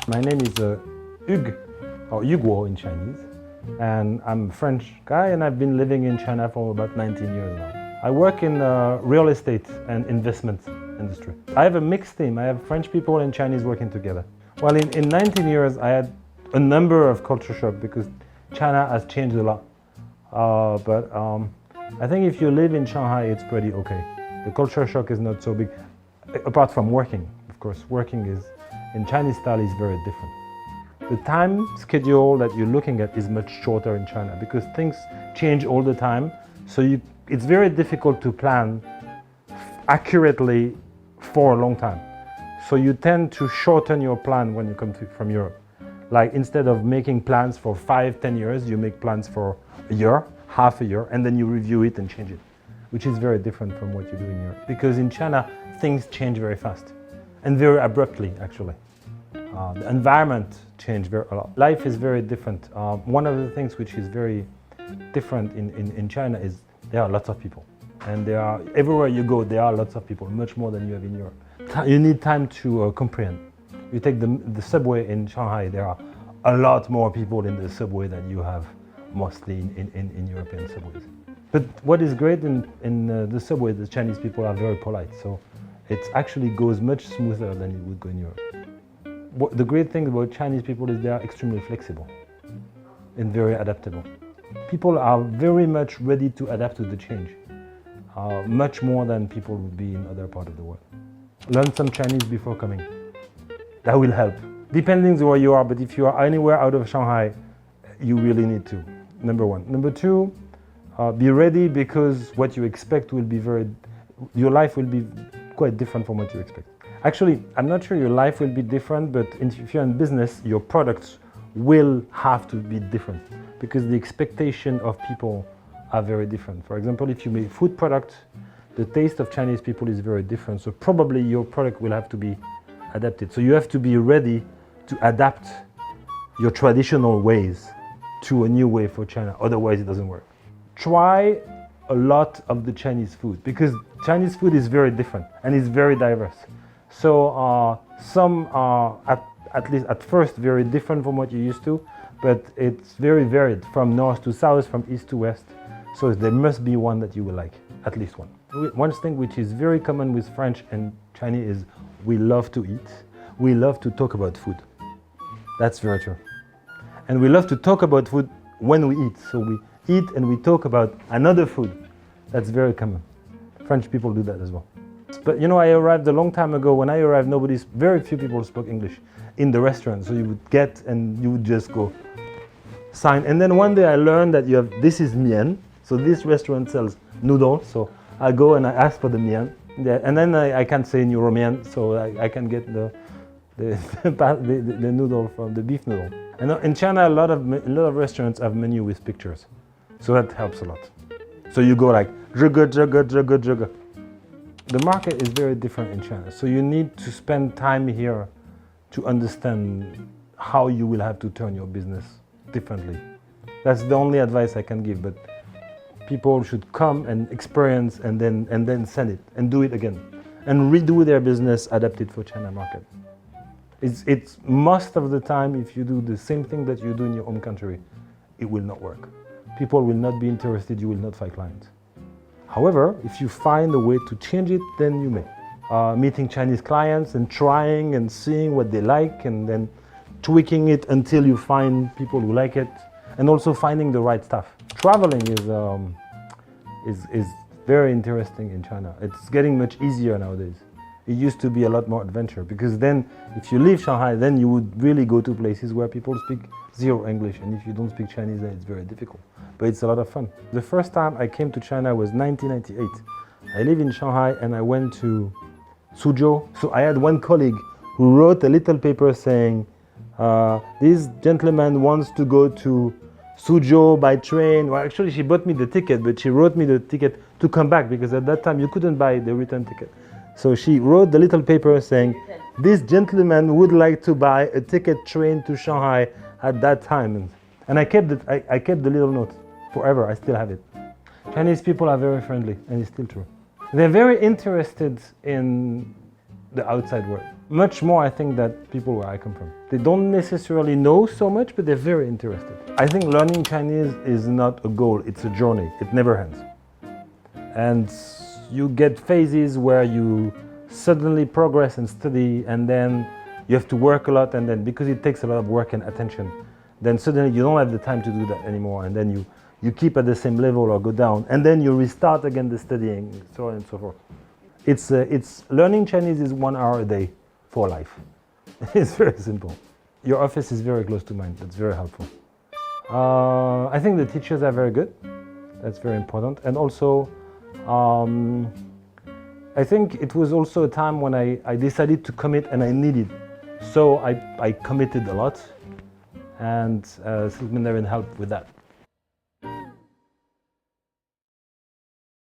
My name is Hugues, or Hugues in Chinese, and I'm a French guy, and I've been living in China for about 19 years now. I work in real estate and investment industry. I have a mixed team. I have French people and Chinese working together. Well, in 19 years, I had a number of culture shock because China has changed a lot. But I think if you live in Shanghai, it's pretty okay. The culture shock is not so big, apart from working. Of course, working is, in Chinese style, is very different. The time schedule that you're looking at is much shorter in China because things change all the time. So it's very difficult to plan accurately for a long time. So you tend to shorten your plan when you come from Europe. Like instead of making plans for 5-10 years, you make plans for a year, half a year, and then you review it and change it, which is very different from what you do in Europe. Because in China, things change very fast and very abruptly, actually. The environment changed a lot. Life is very different. One of the things which is very different in China is there are lots of people. And everywhere you go, there are lots of people, much more than you have in Europe. You need time to comprehend. You take the subway in Shanghai, there are a lot more people in the subway than you have mostly in European subways. But what is great in the subway, the Chinese people are very polite. So it actually goes much smoother than it would go in Europe. The great thing about Chinese people is they are extremely flexible and very adaptable. People are very much ready to adapt to the change, much more than people would be in other parts of the world. Learn some Chinese before coming. That will help. Depending on where you are, but if you are anywhere out of Shanghai, you really need to, number one. Number two, be ready because what you expect will be your life will be quite different from what you expect. Actually, I'm not sure your life will be different, but if you're in business, your products will have to be different because the expectation of people are very different. For example, if you make food products, the taste of Chinese people is very different. So probably your product will have to be adapted. So you have to be ready to adapt your traditional ways to a new way for China. Otherwise, it doesn't work. Try a lot of the Chinese food because Chinese food is very different and it's very diverse. So some are, at least at first, very different from what you're used to, but it's very varied from north to south, from east to west. So there must be one that you will like, at least one. One thing which is very common with French and Chinese is we love to eat. We love to talk about food. That's very true. And we love to talk about food when we eat. So we eat and we talk about another food. That's very common. French people do that as well. But you know, I arrived a long time ago. When I arrived, very few people spoke English in the restaurant. So you would get and you would just go sign. And then one day I learned that this is mian. So this restaurant sells noodles. So I go and I ask for the mian. And then I can't say Euromian, so I can get the noodle from the beef noodle. And in China, a lot of restaurants have menu with pictures. So that helps a lot. So you go like, zhuge, zhuge, zhuge, zhuge. The market is very different in China, so you need to spend time here to understand how you will have to turn your business differently. That's the only advice I can give, but people should come and experience and then send it and do it again and redo their business adapted for China market. It's most of the time, if you do the same thing that you do in your home country, it will not work. People will not be interested, you will not find clients. However, if you find a way to change it, then you may. Meeting Chinese clients and trying and seeing what they like and then tweaking it until you find people who like it, and also finding the right stuff. Traveling is very interesting in China. It's getting much easier nowadays. It used to be a lot more adventure because then if you leave Shanghai, then you would really go to places where people speak zero English, and if you don't speak Chinese, then it's very difficult. But it's a lot of fun. The first time I came to China was 1998. I live in Shanghai and I went to Suzhou. So I had one colleague who wrote a little paper saying, this gentleman wants to go to Suzhou by train. Well, actually she bought me the ticket, but she wrote me the ticket to come back because at that time you couldn't buy the return ticket. So she wrote the little paper saying, this gentleman would like to buy a ticket train to Shanghai at that time. And I kept the little note forever. I still have it. Chinese people are very friendly, and it's still true. They're very interested in the outside world. Much more, I think, that people where I come from. They don't necessarily know so much, but they're very interested. I think learning Chinese is not a goal, it's a journey. It never ends. And you get phases where you suddenly progress and study, and then you have to work a lot, and then because it takes a lot of work and attention, then suddenly you don't have the time to do that anymore, and then you keep at the same level or go down, and then you restart again the studying, so on and so forth. It's learning Chinese is 1 hour a day for life. It's very simple. Your office is very close to mine. That's very helpful. I think the teachers are very good. That's very important. And also, I think it was also a time when I decided to commit and I needed. So I committed a lot, and Mandarin helped with that.